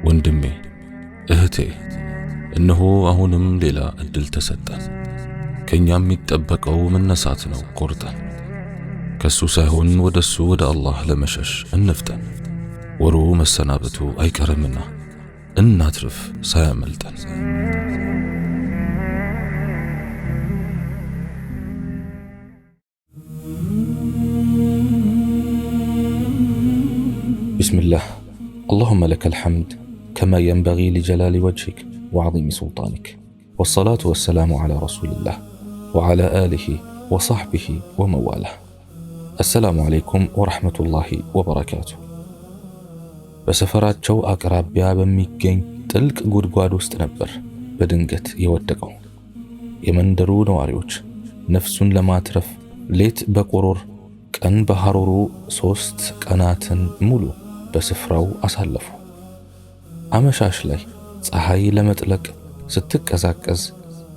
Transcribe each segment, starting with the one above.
ወንድሜ እህቴ፣ እነሆ አሁንም ሌላ እድል ተሰጠን። ከኛም የሚጠበቀው መነሳት ነው። ቆርጠን ከሱ ሳይሆን ወደሱ ወደ አላህ ለመሸሽ እንፍጠን። ወሩ መሰናበቱ አይቀርምና እናትርፍ ሳያመልጠን። ቢስሚላህ اللهم لك الحمد كما ينبغي لجلال وجهك وعظيم سلطانك، والصلاة والسلام على رسول الله وعلى آله وصحبه ومواله. السلام عليكم ورحمة الله وبركاته. በሰፈራቸው አቅራቢያ በሚገኝ ጥልቅ ጉድጓድ ውስጥ ነበር በድንገት የወደቀው። የመንደሩ ነዋሪዎች ነፍሱን ለማትረፍ ሌት በቁሩር ቀን በሐሩሩ 3 ቀናትን ሙሉ በስፍራው አሳለፉ። አመሻሽ ላይ ፀሐይ ለመጥለቅ ስትቀዛቀዝ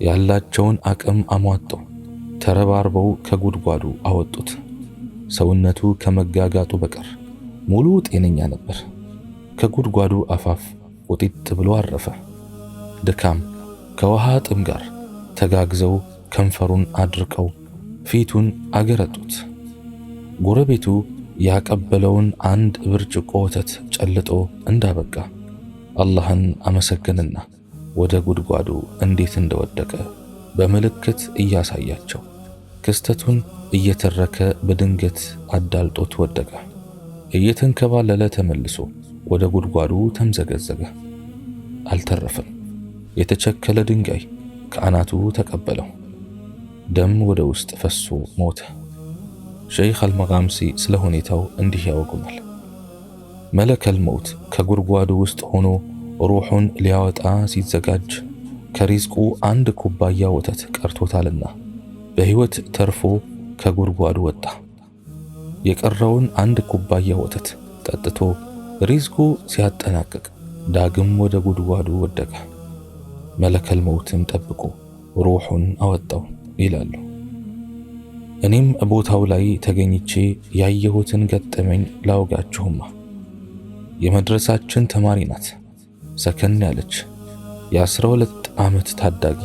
ያላቸውን አቅም አሟጠው ተረባርበው ከጉድጓዱ አወጡት። ሰውነቱ ከመጋጋጡ በቀር ሙሉ ጤነኛ ነበር። ከጉድጓዱ አፋፍ ወጢጥ ብሎ አረፈ። ድካም ከውሃ ጥም ጋር ተጋግዘው ከንፈሩን አድርቀው ፊቱን አገረጡት። ጎረቤቱ ያቀበለውን 1 ብርጭቆ ወተት ጨልጦ እንዳበቃ አላህን አመሰገነና ወደ ጉድጓዱ እንዴት እንደወደቀ በምልክት እያሳያቸው ክስተቱን እየተረከ በድንገት አዳልጦት ወደቀ። እየተንከባለለ ተመልሶ ወደ ጉድጓዱ ተምዘገዘገ። አልተረፈም። የተቸከለ ድንጋይ ከአናቱ ተቀበለው። ደም ወደ ውስጥ ፈሶ ሞተ። ሸይኽ አልመጋምሲ ስለ ሁኔታው እንዲህ ያወጉናል። መለከል መውት ከጉድጓዱ ውስጥ ሆኖ ሩሑን ሊያወጣ ሲዘጋጅ ከሪዝቁ 1 ኩባያ ወተት ቀርቶታልና በሕይወት ተርፎ ከጉድጓዱ ወጣ። የቀረውን 1 ኩባያ ወተት ጠጥቶ ሪዝቁ ሲያጠናቅቅ ዳግም ወደ ጉድጓዱ ወደቀ። መለከል መውትን ጠብቆ ሩሑን አወጣው ይላሉ። እኔም ቦታው ላይ ተገኝቼ ያየሁትን ገጠመኝ ላውጋችሁማ። የመድረሳችን ተማሪ ናት። ሰከን ያለች የ12 ዓመት ታዳጊ፣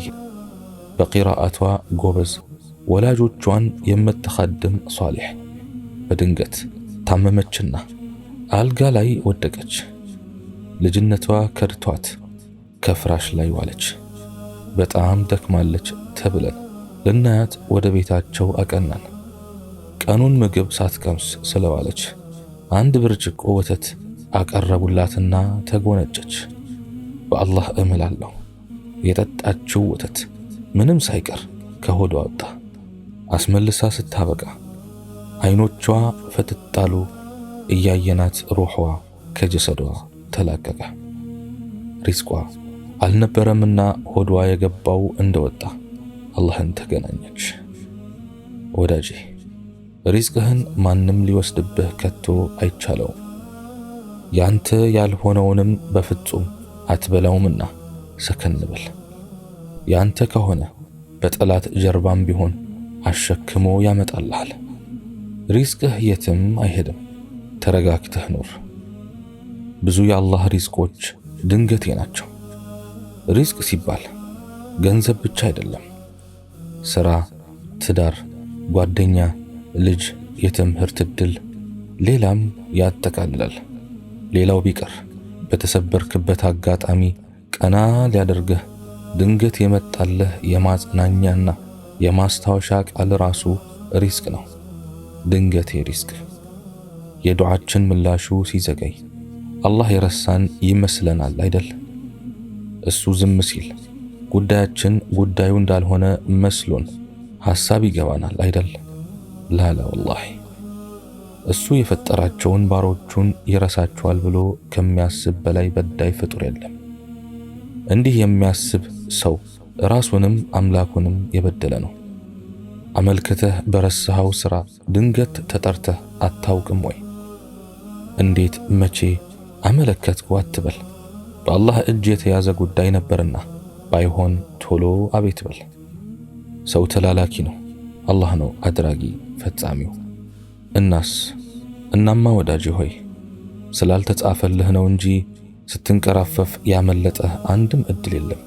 በቂራአቷ ጎበዝ፣ ወላጆቿን የምትኻድም ሷሊሕ በድንገት ታመመችና አልጋ ላይ ወደቀች። ልጅነቷ ከድቷት ከፍራሽ ላይ ዋለች። በጣም ደክማለች ተብለን ልናያት ወደ ቤታቸው አቀናን። ቀኑን ምግብ ሳትቀምስ ስለዋለች 1 ብርጭቆ ወተት አቀረቡላትና ተጎነጨች። በአላህ እምላለሁ የጠጣችው ወተት ምንም ሳይቀር ከሆዷ ወጣ። አስመልሳ ስታበቃ አይኖቿ ፈትጣሉ። እያየናት ሩሕዋ ከጀሰዷ ተላቀቀ። ሪዝቋ አልነበረምና ሆዷ የገባው እንደወጣ አላህን ተገናኘች። ወዳጄ ሪዝቅህን ማንም ሊወስድብህ ከቶ አይቻለውም። ያንተ ያልሆነውንም በፍጹም አትበላውምና ሰከን በል። ያንተ ከሆነ በጠላት ጀርባም ቢሆን አሸክሞ ያመጣልሃል። ሪዝቅህ የትም አይሄድም። ተረጋግተህ ኑር። ብዙ የአላህ ሪዝቆች ድንገቴ ናቸው። ሪዝቅ ሲባል ገንዘብ ብቻ አይደለም። ስራ፣ ትዳር፣ ጓደኛ፣ ልጅ፣ የትምህርት ዕድል፣ ሌላም ያጠቃልላል። ሌላው ቢቀር በተሰበርክበት አጋጣሚ ቀና ሊያደርግህ ድንገት የመጣልህ የማጽናኛና የማስታወሻ ቃል ራሱ ሪዝቅ ነው። ድንገቴ ሪዝቅ። የዱዓችን ምላሹ ሲዘገይ አላህ የረሳን ይመስለናል አይደል? እሱ ዝም ሲል ጉዳያችን ጉዳዩ እንዳልሆነ መስሎን ሐሳብ ይገባናል አይደል? ላላ ወላሂ እሱ የፈጠራቸውን ባሮቹን ይረሳቸዋል ብሎ ከሚያስብ በላይ በዳይ ፍጡር የለም። እንዲህ የሚያስብ ሰው ራሱንም አምላኩንም የበደለ ነው። አመልክተህ በረሳኸው ሥራ ድንገት ተጠርተህ አታውቅም ወይ? እንዴት መቼ አመለከትኩ አትበል። በአላህ እጅ የተያዘ ጉዳይ ነበርና ባይሆን ቶሎ አቤት በል። ሰው ተላላኪ ነው፣ አላህ ነው አድራጊ ፈጻሚው። እናማ ወዳጄ ሆይ ስላልተጻፈልህ ነው እንጂ ስትንቀራፈፍ ያመለጠ አንድም እድል የለም።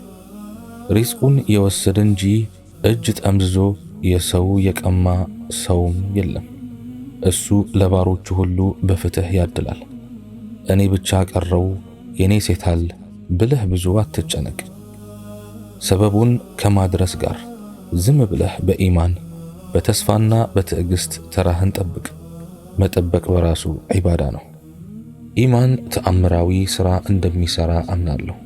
ሪዝቁን የወሰደ እንጂ እጅ ጠምዝዞ የሰው የቀማ ሰውም የለም። እሱ ለባሮቹ ሁሉ በፍትህ ያድላል። እኔ ብቻ ቀረው የኔ ሴታል ብለህ ብዙ አትጨነቅ። ሰበቡን ከማድረስ ጋር ዝም ብለህ በኢማን በተስፋና በትዕግስት ተራህን ጠብቅ። መጠበቅ በራሱ ዒባዳ ነው። ኢማን ተአምራዊ ሥራ እንደሚሠራ አምናለሁ።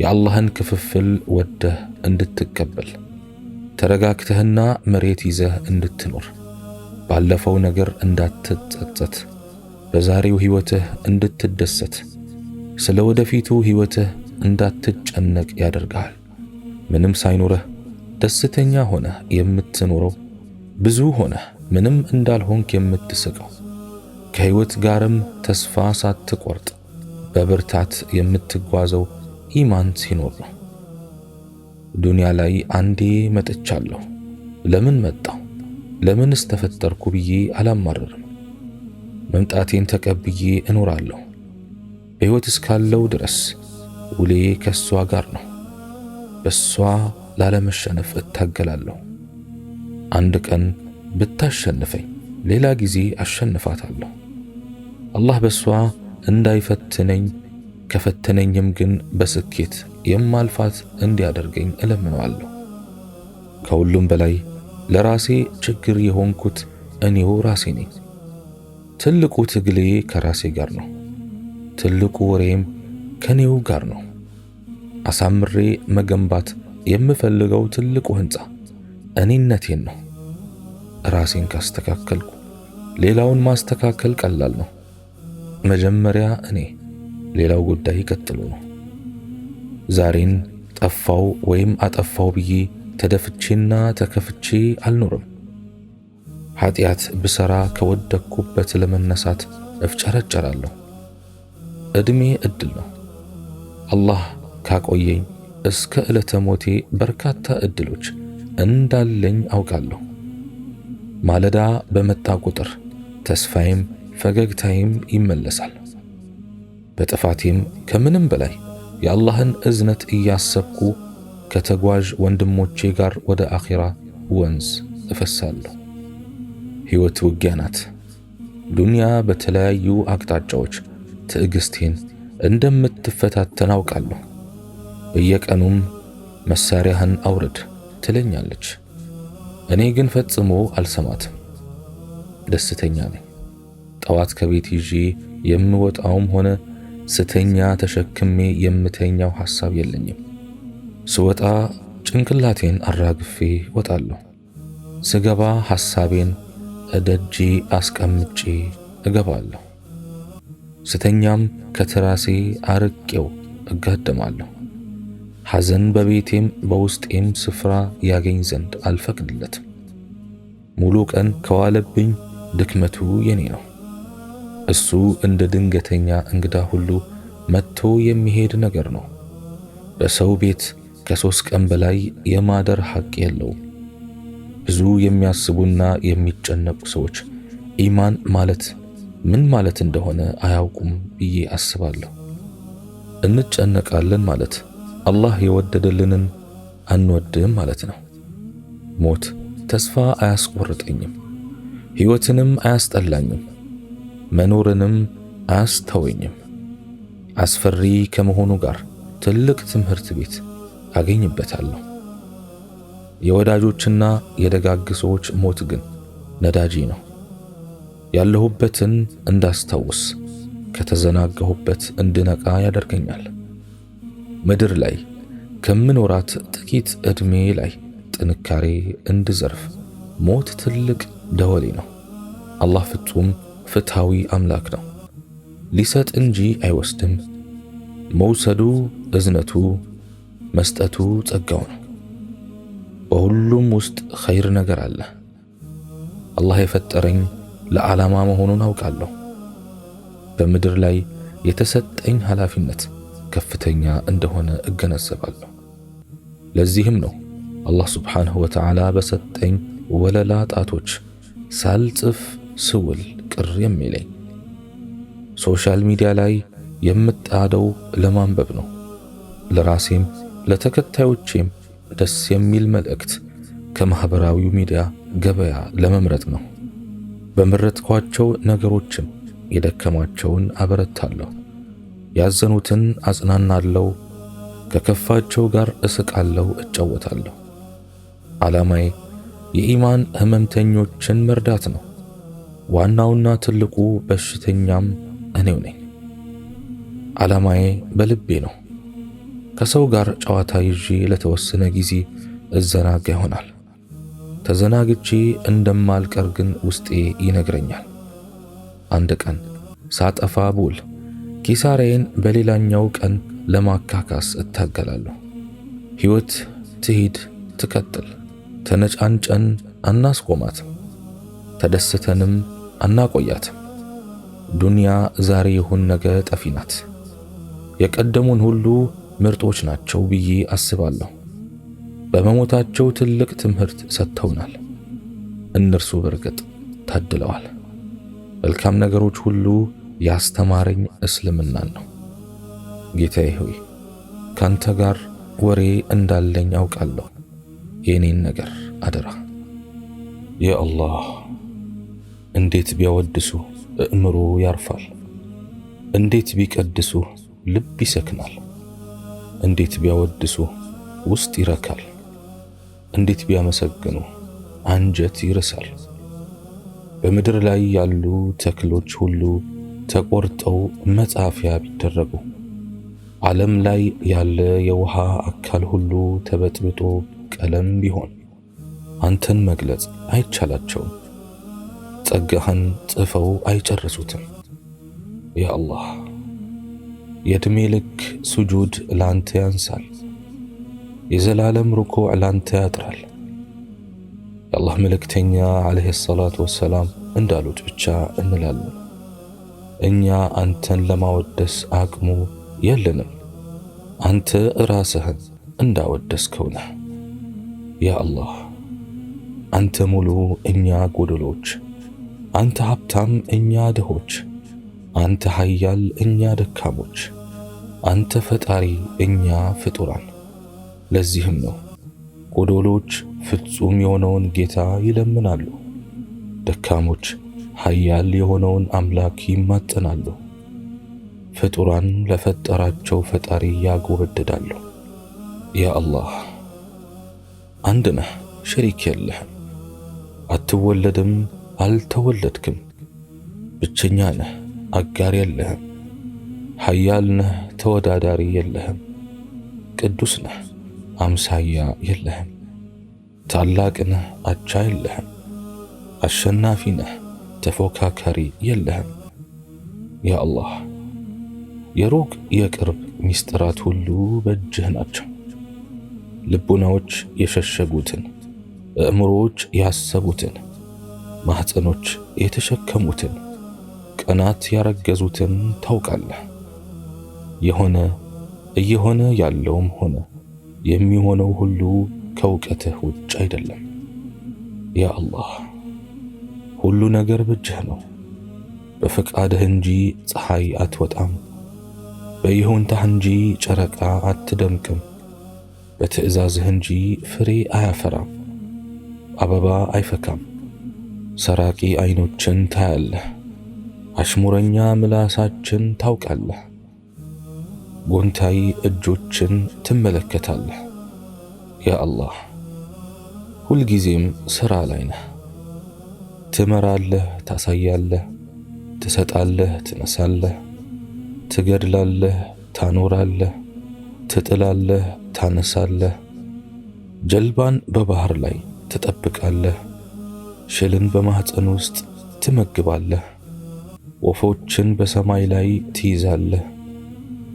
የአላህን ክፍፍል ወደህ እንድትቀበል፣ ተረጋግተህና መሬት ይዘህ እንድትኖር፣ ባለፈው ነገር እንዳትጸጸት፣ በዛሬው ሕይወትህ እንድትደሰት፣ ስለ ወደፊቱ ሕይወትህ እንዳትጨነቅ ያደርግሃል። ምንም ሳይኖርህ ደስተኛ ሆነህ የምትኖረው፣ ብዙ ሆነህ ምንም እንዳልሆንክ የምትስቀው፣ ከሕይወት ጋርም ተስፋ ሳትቆርጥ በብርታት የምትጓዘው ኢማን ሲኖር ነው። ዱንያ ላይ አንዴ መጥቻለሁ፣ ለምን መጣሁ ለምንስ ተፈጠርኩ ብዬ አላማረርም። መምጣቴን ተቀብዬ እኖራለሁ። በሕይወት እስካለው ድረስ ውሌ ከሷ ጋር ነው። በሷ ላለመሸነፍ እታገላለሁ። አንድ ቀን ብታሸንፈኝ ሌላ ጊዜ አሸንፋታለሁ። አላህ በሷ እንዳይፈትነኝ፣ ከፈተነኝም ግን በስኬት የማልፋት እንዲያደርገኝ እለምነዋለሁ። ከሁሉም በላይ ለራሴ ችግር የሆንኩት እኔው ራሴ ነኝ። ትልቁ ትግሌ ከራሴ ጋር ነው። ትልቁ ወሬም ከኔው ጋር ነው። አሳምሬ መገንባት የምፈልገው ትልቁ ሕንፃ እኔነቴን ነው። ራሴን ካስተካከልኩ ሌላውን ማስተካከል ቀላል ነው። መጀመሪያ እኔ፣ ሌላው ጉዳይ ቀጥሎ ነው። ዛሬን ጠፋው ወይም አጠፋው ብዬ ተደፍቼና ተከፍቼ አልኖርም። ኃጢአት ብሰራ ከወደቅኩበት ለመነሳት እፍጨረጨራለሁ። ዕድሜ ዕድል ነው። አላህ ካቆየኝ እስከ ዕለተ ሞቴ በርካታ ዕድሎች እንዳለኝ አውቃለሁ። ማለዳ በመጣ ቁጥር ተስፋዬም ፈገግታዬም ይመለሳል። በጥፋቴም ከምንም በላይ የአላህን እዝነት እያሰብኩ ከተጓዥ ወንድሞቼ ጋር ወደ አኺራ ወንዝ እፈሳለሁ። ሕይወት ውጊያ ናት። ዱንያ በተለያዩ አቅጣጫዎች ትዕግስቴን እንደምትፈታተን አውቃለሁ። በየቀኑም መሳሪያህን አውርድ ትለኛለች። እኔ ግን ፈጽሞ አልሰማትም። ደስተኛ ነኝ። ጠዋት ከቤት ይዤ የምወጣውም ሆነ ስተኛ ተሸክሜ የምተኛው ሐሳብ የለኝም። ስወጣ ጭንቅላቴን አራግፌ ወጣለሁ። ስገባ ሐሳቤን እደጄ አስቀምጬ እገባለሁ። ስተኛም ከትራሴ አርቄው እጋደማለሁ። ሐዘን በቤቴም በውስጤም ስፍራ ያገኝ ዘንድ አልፈቅድለትም። ሙሉ ቀን ከዋለብኝ ድክመቱ የኔ ነው። እሱ እንደ ድንገተኛ እንግዳ ሁሉ መጥቶ የሚሄድ ነገር ነው። በሰው ቤት ከ3 ቀን በላይ የማደር ሐቅ የለውም። ብዙ የሚያስቡና የሚጨነቁ ሰዎች ኢማን ማለት ምን ማለት እንደሆነ አያውቁም ብዬ አስባለሁ። እንጨነቃለን ማለት አላህ የወደደልንን አንወድም ማለት ነው። ሞት ተስፋ አያስቆርጠኝም፣ ሕይወትንም አያስጠላኝም፣ መኖርንም አያስተወኝም። አስፈሪ ከመሆኑ ጋር ትልቅ ትምህርት ቤት አገኝበታለሁ። የወዳጆችና የደጋግ ሰዎች ሞት ግን ነዳጅ ነው። ያለሁበትን እንዳስታውስ፣ ከተዘናጋሁበት እንድነቃ ያደርገኛል። ምድር ላይ ከምኖራት ጥቂት ዕድሜ ላይ ጥንካሬ እንድዘርፍ ሞት ትልቅ ደወሌ ነው። አላህ ፍጹም ፍትሃዊ አምላክ ነው። ሊሰጥ እንጂ አይወስድም። መውሰዱ እዝነቱ፣ መስጠቱ ጸጋው ነው። በሁሉም ውስጥ ኸይር ነገር አለ። አላህ የፈጠረኝ ለዓላማ መሆኑን አውቃለሁ። በምድር ላይ የተሰጠኝ ኃላፊነት ከፍተኛ እንደሆነ እገነዘባለሁ። ለዚህም ነው አላህ ሱብሓነሁ ወተዓላ በሰጠኝ ወለላ ጣቶች ሳልጽፍ ስውል ቅር የሚለኝ። ሶሻል ሚዲያ ላይ የምጣደው ለማንበብ ነው። ለራሴም ለተከታዮቼም ደስ የሚል መልእክት ከማህበራዊው ሚዲያ ገበያ ለመምረጥ ነው። በመረጥኳቸው ነገሮችም የደከማቸውን አበረታለሁ፣ ያዘኑትን አጽናናለሁ፣ ከከፋቸው ጋር እስቃለሁ፣ እጫወታለሁ። ዓላማዬ የኢማን ህመምተኞችን መርዳት ነው። ዋናውና ትልቁ በሽተኛም እኔው ነኝ። ዓላማዬ በልቤ ነው። ከሰው ጋር ጨዋታ ይዤ ለተወሰነ ጊዜ እዘናጋ ይሆናል። ተዘናግቼ እንደማልቀር ግን ውስጤ ይነግረኛል። አንድ ቀን ሳጠፋ ብውል ኪሳራዬን በሌላኛው ቀን ለማካካስ እታገላለሁ። ሕይወት ትሂድ ትቀጥል። ተነጫንጨን አናስቆማትም፣ ተደስተንም አናቆያትም። ዱንያ ዛሬ ይሁን ነገ ጠፊ ናት። የቀደሙን ሁሉ ምርጦች ናቸው ብዬ አስባለሁ። በመሞታቸው ትልቅ ትምህርት ሰጥተውናል። እነርሱ በርግጥ ታድለዋል። መልካም ነገሮች ሁሉ ያስተማረኝ እስልምናን ነው። ጌታዬ ሆይ ካንተ ጋር ወሬ እንዳለኝ አውቃለሁ። የኔን ነገር አደራ። ያ አላህ፣ እንዴት ቢያወድሱ እምሮ ያርፋል፣ እንዴት ቢቀድሱ ልብ ይሰክናል፣ እንዴት ቢያወድሱ ውስጥ ይረካል፣ እንዴት ቢያመሰግኑ አንጀት ይርሳል። በምድር ላይ ያሉ ተክሎች ሁሉ ተቆርጠው መጻፊያ ቢደረጉ፣ ዓለም ላይ ያለ የውሃ አካል ሁሉ ተበጥብጦ ቀለም ቢሆን አንተን መግለጽ አይቻላቸውም። ጸጋህን ጽፈው አይጨርሱትም። ያ አላህ፣ የዕድሜ ልክ ሱጁድ ላንተ ያንሳል፣ የዘላለም ሩኩዕ ላንተ ያጥራል። የአላህ መልእክተኛ ዓለይሂ ሰላቱ ወሰላም እንዳሉት ብቻ እንላለን። እኛ አንተን ለማወደስ አቅሙ የለንም፣ አንተ ራስህን እንዳወደስከው ነህ። ያ አላህ፣ አንተ ሙሉ እኛ ጎደሎች፣ አንተ ሀብታም እኛ ድሆች፣ አንተ ኃያል እኛ ደካሞች፣ አንተ ፈጣሪ እኛ ፍጡራን። ለዚህም ነው ጎደሎች ፍጹም የሆነውን ጌታ ይለምናሉ፣ ደካሞች ኃያል የሆነውን አምላክ ይማጠናሉ፣ ፍጡራን ለፈጠራቸው ፈጣሪ ያጎበድዳሉ። ያ አላህ፣ አንድ ነህ፣ ሸሪክ የለህም፣ አትወለድም፣ አልተወለድክም፣ ብቸኛ ነህ፣ አጋር የለህም፣ ኃያል ነህ፣ ተወዳዳሪ የለህም፣ ቅዱስ ነህ፣ አምሳያ የለህም፣ ታላቅ ነህ፣ አቻ የለህም፣ አሸናፊ ነህ፣ ተፎካካሪ የለህም። ያ አላህ፣ የሩቅ የቅርብ ሚስጥራት ሁሉ በእጅህ ናቸው። ልቡናዎች የሸሸጉትን፣ አእምሮዎች ያሰቡትን፣ ማህፀኖች የተሸከሙትን፣ ቀናት ያረገዙትን ታውቃለህ። የሆነ እየሆነ ያለውም ሆነ የሚሆነው ሁሉ ከእውቀትህ ውጭ አይደለም። ያ አላህ፣ ሁሉ ነገር በእጅህ ነው። በፈቃድህ እንጂ ፀሐይ አትወጣም፣ በይሁንታህ እንጂ ጨረቃ አትደምቅም፣ በትእዛዝህ እንጂ ፍሬ አያፈራም፣ አበባ አይፈካም። ሰራቂ አይኖችን ታያለህ፣ አሽሙረኛ ምላሳችን ታውቃለህ፣ ጎንታይ እጆችን ትመለከታለህ። ያ አላህ፣ ሁልጊዜም ሥራ ላይ ነህ። ትመራለህ፣ ታሳያለህ፣ ትሰጣለህ፣ ትነሳለህ፣ ትገድላለህ፣ ታኖራለህ፣ ትጥላለህ፣ ታነሳለህ። ጀልባን በባህር ላይ ትጠብቃለህ፣ ሽልን በማህፀን ውስጥ ትመግባለህ፣ ወፎችን በሰማይ ላይ ትይዛለህ፣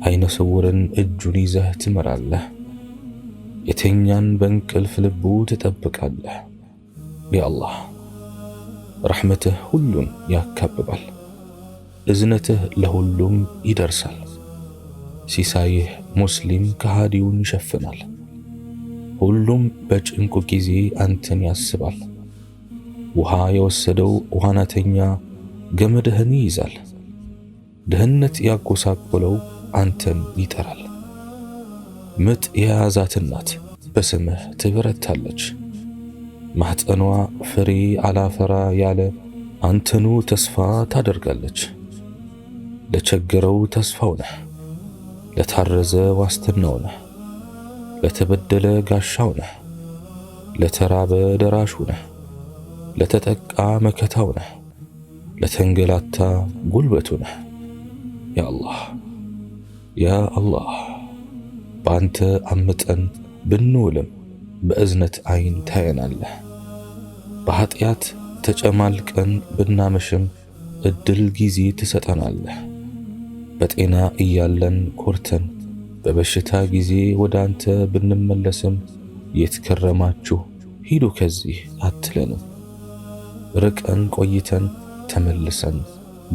አይነ ስውርን እጁን ይዘህ ትመራለህ፣ የተኛን በእንቅልፍ ልቡ ትጠብቃለህ። ያ አላህ፣ ረሕመትህ ሁሉን ያካብባል፣ እዝነትህ ለሁሉም ይደርሳል። ሲሳይህ ሙስሊም ከሃዲውን ይሸፍናል። ሁሉም በጭንቁ ጊዜ አንተን ያስባል። ውሃ የወሰደው ዋናተኛ ገመድህን ይይዛል። ድህነት ያጎሳቆለው አንተን ይጠራል። ምጥ የያዛት እናት በስምህ ትበረታለች። ማህፀኗ ፍሬ አላፈራ ያለ አንተኑ ተስፋ ታደርጋለች። ለቸገረው ተስፋው ነህ፣ ለታረዘ ዋስትናው ነህ፣ ለተበደለ ጋሻው ነህ፣ ለተራበ ደራሹ ነህ፣ ለተጠቃ መከታው ነህ፣ ለተንገላታ ጉልበቱ ነህ። ያ አላህ ያ አላህ፣ በአንተ አምጠን ብንውልም በእዝነት አይን ታየናለህ። በኃጢአት ተጨማልቀን ብናመሽም እድል ጊዜ ትሰጠናለህ። በጤና እያለን ኮርተን በበሽታ ጊዜ ወደ አንተ ብንመለስም የት ከረማችሁ ሂዱ ከዚህ አትለንም። ርቀን ቆይተን ተመልሰን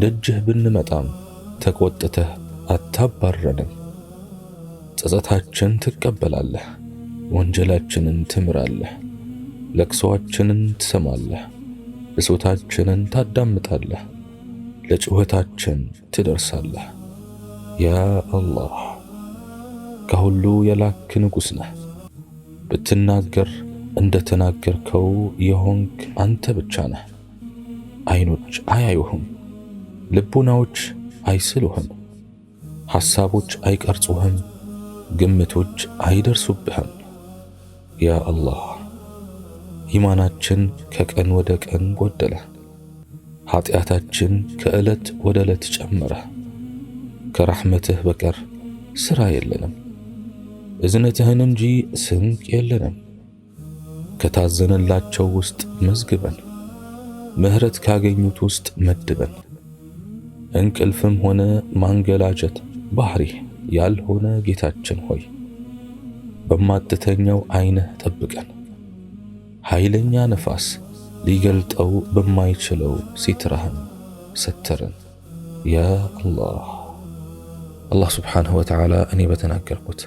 ደጅህ ብንመጣም ተቆጥተህ አታባረንም። ጸጸታችን ትቀበላለህ፣ ወንጀላችንን ትምራለህ፣ ለቅሶአችንን ትሰማለህ፣ ብሶታችንን ታዳምጣለህ፣ ለጩኸታችን ትደርሳለህ። ያ አላህ ከሁሉ የላክ ንጉሥ ነህ። ብትናገር እንደ ተናገርከው የሆንክ አንተ ብቻ ነህ። አይኖች አያዩህም፣ ልቡናዎች አይስሉህም፣ ሐሳቦች አይቀርጹህም፣ ግምቶች አይደርሱብህም። ያ አላህ ኢማናችን ከቀን ወደ ቀን ጎደለ፣ ኃጢአታችን ከዕለት ወደ ዕለት ጨመረ። ከረሕመትህ በቀር ሥራ የለንም፣ እዝነትህን እንጂ ስንቅ የለንም። ከታዘነላቸው ውስጥ መዝግበን፣ ምሕረት ካገኙት ውስጥ መድበን። እንቅልፍም ሆነ ማንገላጀት ባህሪህ ያልሆነ ጌታችን ሆይ በማትተኛው ዓይንህ ጠብቀን። ኃይለኛ ነፋስ ሊገልጠው በማይችለው ሲትራህን ሰተረን። ያ አላህ አላህ ስብሓንሁ ወተዓላ እኔ በተናገርኩት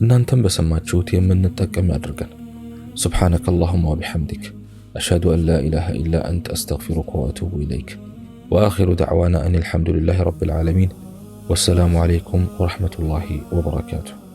እናንተም በሰማችሁት የምንጠቀም ያድርገን። سبحانك اللهم وبحمدك أشهد أن لا إله إلا أنت أستغفرك وأتوب إليك وآخر دعوانا أن الحمد لله رب العالمين والسلام عليكم ورحمة الله وبركاته.